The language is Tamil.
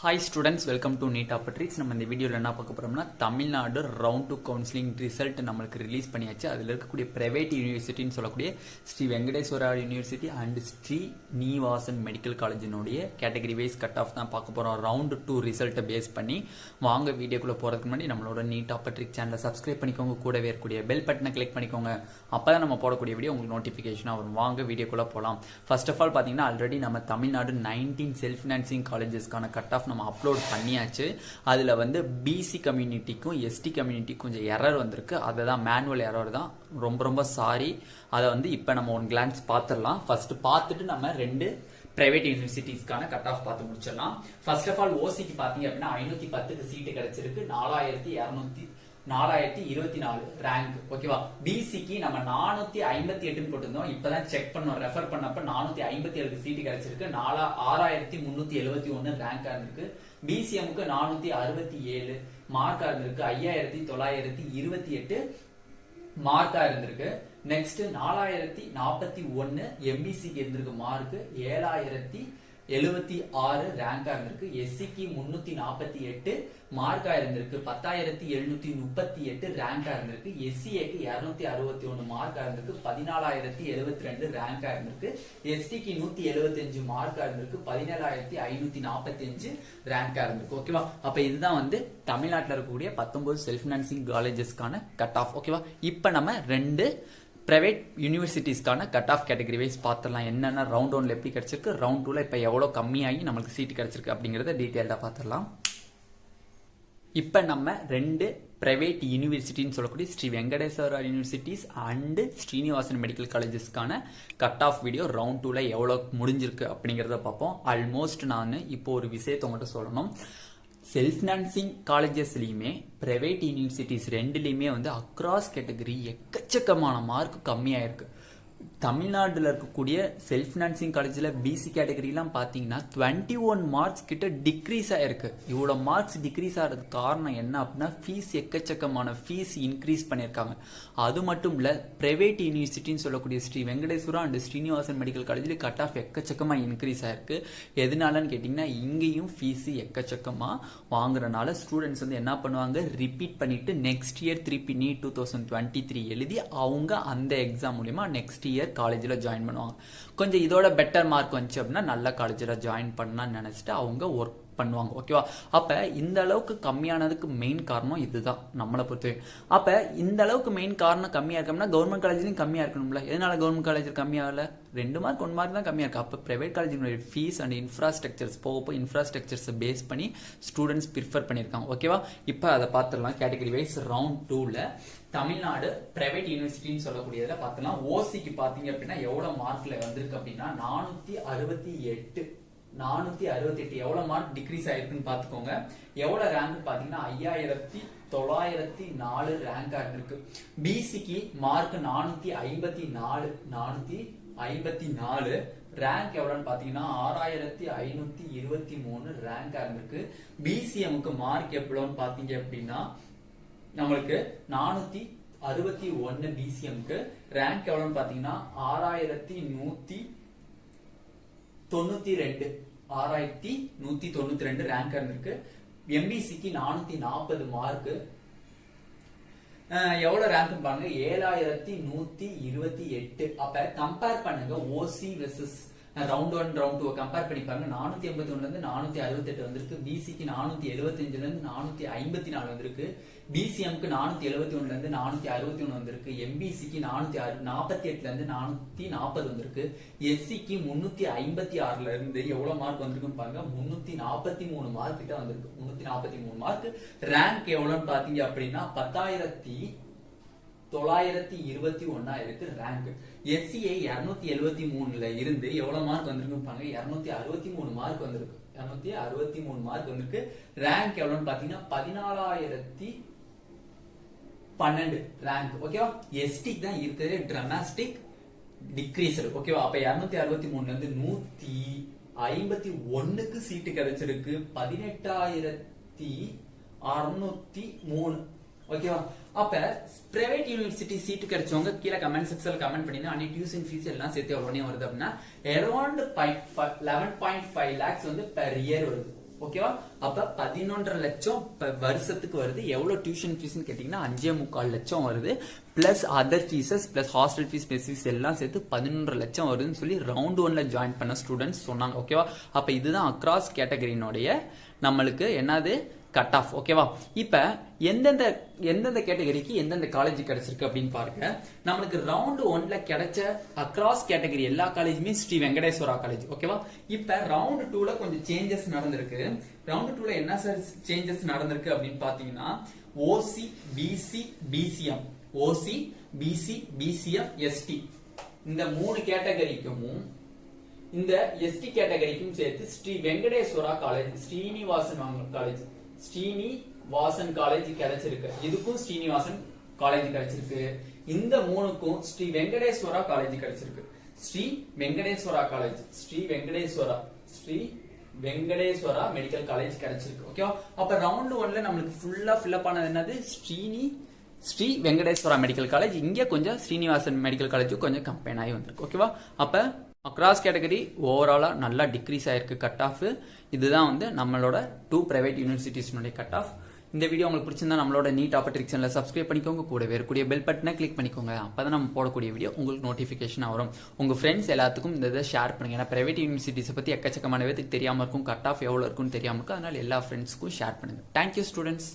Hi students, welcome to Neet Opportunities. நம்ம இந்த வீடியோல என்ன பார்க்க போறோம்னா தமிழ்நாடு ரவுண்ட் 2 கவுன்சிலிங் ரிசல்ட் நமக்கு ரிலீஸ் பண்ணியாச்சு. அதுல இருக்கக்கூடிய பிரைவேட் யூனிவர்சிட்டின்னு சொல்லக்கூடிய Sri Venkateswara university and Srinivasan medical காலேஜினுடைய கேட்டகரி வைஸ் கட் ஆஃப் தான் பார்க்க போறோம். ரவுண்ட் 2 ரிசல்ட்டை பேஸ் பண்ணி வாங்க வீடியோக்குள்ள போறதுக்கு முன்னாடி நம்மளோட நீட் ஆப்பர்ட்ரிக் சேனலை சப்ஸ்கிரைப் பண்ணிக்கோங்க. கூடவே இருக்கக்கூடிய பெல் பட்டனை கிளிக் பண்ணிக்கோங்க. அப்பதான் நம்ம போடக்கூடிய வீடியோ உங்களுக்கு நோட்டிபிகேஷனா வரும். வாங்க வீடியோக்குள்ள போலாம். ஃபர்ஸ்ட் ஆஃப் ஆல் பாத்தீங்கன்னா ஆல்ரெடி நம்ம தமிழ்நாடு 19 செல்ஃப் ஃபினான்சிங் காலேஜஸ்க்கான கட் ஆஃப் நம்ம அப்லோட் பண்ணியாச்சு. அதுல வந்து பிசி கம்யூனிட்டிக்கும் எஸ்டி கம்யூனிட்டிக்கும் கொஞ்சம் எரர் வந்திருக்கு. அதுதான் மேனுவல் எரர் தான். ரொம்ப சாரி. அதை வந்து இப்போ நம்ம ஒன் கிளான்ஸ் பார்த்துடலாம். ஃபர்ஸ்ட் பார்த்துட்டு நம்ம ரெண்டு பிரைவேட் யூனிவர்சிட்டிஸ்க்கான கட் ஆஃப் பார்த்து முடிச்சிடலாம். ஃபர்ஸ்ட் ஆஃப் ஆல் ஓசிக்கு பாத்தீங்க அப்படின்னா 510க்கு சீட்டு கிடைச்சிருக்கு. 4024 ரேங்க். ஓகேவா? பிசிக்கு நம்ம 458 போட்டிருந்தோம். இப்பதான் செக் பண்ணோம். ரெஃபர் பண்ணப்ப 457 சீட்டு கிடைச்சிருக்கு. 6371 ரேங்கா இருந்திருக்கு. பிசிஎம்க்கு 467 மார்க்கா இருந்திருக்கு. 5928 மார்க்கா இருந்திருக்கு. நெக்ஸ்ட் 4041 எம்பிசிக்கு இருந்திருக்கு மார்க். 7076 ரேங்கா இருந்திருக்கு. எஸ்சிக்கு 348 மார்க்கா இருந்திருக்கு. 10738 ரேங்கா இருந்திருக்கு. எஸ்சிஏக்கு 261 மார்க்கா இருந்திருக்கு. 14072 ரேங்கா இருந்திருக்கு. எஸ்டிக்கு 175 மார்க்கா இருந்திருக்கு. 17545 ரேங்கா இருந்திருக்கு. ஓகேவா? அப்ப இதுதான் வந்து தமிழ்நாட்டில் இருக்கக்கூடிய 19 செல்ஃப் ஃபினான்சிங் காலேஜஸ்க்கான கட் ஆஃப். ஓகேவா? இப்ப நம்ம ரெண்டு பிரைவேட் யூனிவர்சிட்டிஸ்க்கான கட் ஆஃப் கேட்டகரி வைஸ் பார்த்துடலாம். என்னென்ன ரவுண்ட் 1ல எப்படி கிடைச்சிருக்கு, ரவுண்ட் 2ல இப்போ எவ்வளோ கம்மியாகி நம்மளுக்கு சீட் கிடைச்சிருக்கு அப்படிங்கிறத டீட்டெயில்டாக பார்த்துடலாம். இப்போ நம்ம ரெண்டு பிரைவேட் யூனிவர்சிட்டின்னு சொல்லக்கூடிய Sri Venkateswara universities and Srinivasan medical காலேஜஸ்க்கான கட் ஆஃப் வீடியோ ரவுண்ட் 2ல எவ்வளோ முடிஞ்சிருக்கு அப்படிங்கிறத பார்ப்போம். ஆல்மோஸ்ட் நான் இப்போ ஒரு விஷயத்தை மட்டும் சொல்லணும். செல்ஃப் ஃபினான்சிங் காலேஜஸ்லயுமே பிரைவேட் யூனிவர்சிட்டிஸ் ரெண்டுலயுமே வந்து அக்ராஸ் கேட்டகரி எக்கச்சக்கமான மார்க் கம்மியாயிருக்கு. தமிழ்நாட்டில் இருக்கக்கூடிய செல்ஃப் ஃபினான்சிங் காலேஜில் பிசி கேட்டகரிலாம் பார்த்தீங்கன்னா 21 மார்க்ஸ் கிட்ட டிக்ரீஸ் ஆயிருக்கு. இவ்வளோ மார்க்ஸ் டிக்ரீஸ் ஆகிறதுக்கு காரணம் என்ன அப்படின்னா ஃபீஸ் எக்கச்சக்கமான ஃபீஸ் இன்க்ரீஸ் பண்ணியிருக்காங்க. அது மட்டும் இல்லை, பிரைவேட் யூனிவர்சிட்டின்னு சொல்லக்கூடிய ஸ்ரீ வெங்கடேஸ்வரா அண்ட் ஸ்ரீனிவாசன் மெடிக்கல் காலேஜில் கட் ஆஃப் எக்கச்சக்கமாக இன்க்ரீஸ் ஆயிருக்கு. எதனாலன்னு கேட்டிங்கன்னா இங்கேயும் ஃபீஸ் எக்கச்சக்கமாக வாங்குறதுனால ஸ்டூடெண்ட்ஸ் வந்து என்ன பண்ணுவாங்க, ரிப்பீட் பண்ணிட்டு நெக்ஸ்ட் இயர் திருப்பி நீட் 2023 எழுதி அவங்க அந்த எக்ஸாம் மூலியமா நெக்ஸ்ட் இயர் காலேஜில் ஜாயின் பண்ணுவாங்க. கொஞ்சம் இதோட பெட்டர் மார்க் வந்துச்சு அப்படின்னா நல்ல காலேஜில் ஜாயின் பண்ணலாம்னு நினைச்சிட்டு அவங்க ஒர்க் பண்ணுவாங்க. ஓகேவா? அப்ப இந்த அளவுக்கு கம்மியானதுக்கு மெயின் காரணம் இதுதான் நம்மளை பொறுத்தவரை. அப்ப இந்த அளவுக்கு மெயின் காரணம் கம்மியா இருக்கணும்னா கவர்மெண்ட் காலேஜ்லயும் கம்மியா இருக்கணும்ல. எதனால கவர்மெண்ட் காலேஜ் கம்மியாகல? 2 மார்க் 1 மார்க் தான் கம்மியா இருக்கு. அப்ப பிரைவேட் காலேஜினுடைய ஃபீஸ் அண்ட் இன்ஃப்ராஸ்ட்ரக்சர்ஸ் போக இன்ஃப்ராஸ்ட்ரக்சர்ஸ் பேஸ் பண்ணி ஸ்டூடெண்ட்ஸ் ப்ரிஃபர் பண்ணியிருக்காங்க. ஓகேவா? இப்ப அதை பார்த்துடலாம். கேட்டகரி வைஸ் ரவுண்ட் 2ல தமிழ்நாடு பிரைவேட் யூனிவர்சிட்டின்னு சொல்லக்கூடியதுல பார்த்தலாம். ஓசிக்கு பாத்தீங்க அப்படின்னா எவ்வளவு மார்க்ல வந்திருக்கு அப்படின்னா 468 எவ்வளவு மார்க் டிக்ரீஸ் ஆயிருக்குன்னு பாத்துக்கோங்க. எவ்வளவு ரேங்க் பாத்தீங்கன்னா 5904 ரேங்கா இருக்கு. பிசிக்கு மார்க் 454 ரேங்க் எவ்வளவுன்னு பாத்தீங்கன்னா 6523 ரேங்கா இருந்திருக்கு. பிசிஎம்க்கு மார்க் எவ்வளவுன்னு பாத்தீங்க அப்படின்னா நம்மளுக்கு 461 பிசிஎம்க்கு ரேங்க் எவ்வளவுன்னு பாத்தீங்கன்னா 6192 ரேங்க் இருந்திருக்கு. எம்பிசிக்கு 440 மார்க். எவ்வளவு ரேங்க் பாருங்க, 7128. அப்ப கம்பேர் பண்ணுங்க ஓசி வெர்சஸ் ரவுண்ட் 1 ரவுண்ட் 2 கம்பேர் பண்ணி பாருங்க. 481ல இருந்து 468 வந்திருக்கு. பிசிக்கு 475ல இருந்து 454 வந்திருக்கு. பிசிஎம்க்கு 471ல இருந்து 461 வந்திருக்கு. எம்பிசிக்கு 448ல இருந்து 440 வந்திருக்கு. எஸ்சிக்கு 356ல இருந்து எவ்வளவு மார்க் வந்திருக்குன்னு பாருங்க, 343 மார்க் கிட்ட வந்திருக்கு. 343 மார்க். ரேங்க் எவ்வளவுன்னு பாத்தீங்க அப்படின்னா 10921 இருக்கு ரேங்க். எஸ்சிஏ 273ல இருந்து எவ்வளவு மார்க் வந்திருக்கு பாருங்க, 263 மார்க் வந்திருக்கு. 263 மார்க் வந்திருக்கு. ரேங்க் எவ்வளவுன்னு பாத்தீங்கன்னா 14012 ரேங்க். ஓகேவா? எஸ்டிக்கு தான் இருக்கிறது டிராமாஸ்டிக் டிக்ரீஸ். ஓகேவா? அப்ப 263ல இருந்து 151க்கு சீட்டு கிடைச்சிருக்கு. 18603. ஓகேவா? அப்ப பிரைவேட் யூனிவர்சிட்டி சீட் கிடைச்சவங்க கீழே கமெண்ட் செக்ஷன்ல கமெண்ட் பண்ணி அன்னைக்கு டியூஷன் ஃபீஸ் எல்லாம் சேர்த்து எவ்வளவு வருது அப்படின்னா அரௌண்ட் 11.5 lakhs வந்து பெர் இயர் வருது. ஓகேவா? அப்ப 11.5 லட்சம் வருஷத்துக்கு வருது. எவ்வளவு டியூஷன் ஃபீஸ் கேட்டீங்கன்னா 5.25 லட்சம் வருது. Plus other fees plus hostel fees fees எல்லாம் சேர்த்து 11.5 லட்சம் வருதுன்னு சொல்லி ரவுண்ட் 1ல ஜாயின் பண்ண ஸ்டூடெண்ட்ஸ் சொன்னாங்க. ஓகேவா? அப்ப இதுதான் அக்ராஸ் கேட்டகரியினுடைய நம்மளுக்கு என்னது கட் ஆஃப். ஓகேவா? இப்ப எந்தெந்த கேட்டகரிக்கு எந்தெந்த காலேஜ் கிடைச்சிருக்கு அப்படின்னு பாருங்க. நம்மளுக்கு ரவுண்ட் 1ல கிடைச்ச அக்ராஸ் கேட்டகரி எல்லா காலேஜுமே ஸ்ரீ வெங்கடேஸ்வரா காலேஜ். ஓகேவா? இப்ப ரவுண்ட் 2ல கொஞ்சம் சேஞ்சஸ் நடந்திருக்கு. ரவுண்ட் 2ல என்ன சார் சேஞ்சஸ் நடந்திருக்கு அப்படின்னு பாத்தீங்கன்னா OC BC BCM, OC BC BCM ST இந்த 3 கேட்டகரிக்கும் இந்த எஸ்டி கேட்டகரிக்கும் சேர்த்து ஸ்ரீ வெங்கடேஸ்வரா காலேஜ், ஸ்ரீனிவாசன் காலேஜ் கிடைச்சிருக்கு. இதுக்கும் ஸ்ரீனிவாசன் காலேஜ் கிடைச்சிருக்கு. இந்த 3க்கும் ஸ்ரீ வெங்கடேஸ்வரா காலேஜ் கிடைச்சிருக்கு. ஸ்ரீ வெங்கடேஸ்வரா மெடிக்கல் காலேஜ் கிடைச்சிருக்கு. ஓகேவா? அப்ப ரவுண்ட் 1ல நம்மளுக்கு ஃபுல்லா ஃபில்அப் ஆனது என்னது? Sri Venkateswara medical college. இங்க கொஞ்சம் ஸ்ரீனிவாசன் மெடிக்கல் காலேஜ் கொஞ்சம் கம்பைன் ஆகி வந்திருக்கு. ஓகேவா? அப்ப அக்ராஸ் கேட்டகரி ஓவராலா நல்லா டிக்ரீஸ் ஆயிருக்கு கட் ஆஃப். இதுதான் வந்து நம்மளோட 2 பிரைவேட் யூனிவர்சிட்டிஸ்னுடைய கட் ஆஃப். இந்த வீடியோ உங்களுக்கு பிடிச்சிருந்தா நம்மளோட நீட் ஆப்பர்ச்சுனிட்டி சேனலை சப்ஸ்கிரைப் பண்ணிக்கோங்க. கூடவே இருக்கக்கூடிய பெல் பட்டனை கிளிக் பண்ணிக்கோங்க. அப்பதான் நம்ம போடக்கூடிய வீடியோ உங்களுக்கு நோட்டிபிகேஷன் வரும். உங்க ஃப்ரெண்ட்ஸ் எல்லாத்துக்கும் இந்த இதை ஷேர் பண்ணுங்க. ஏன்னா பிரைவேட் யூனிவர்சிட்டிஸ் பத்தி எக்கச்சக்கமான பேருக்கு தெரியாம இருக்கும், கட் ஆஃப் எவ்வளவு இருக்குன்னு தெரியாம இருக்கும். அதனால எல்லா ஃப்ரெண்ட்ஸ்க்கும் ஷேர் பண்ணுங்க. Thank you students.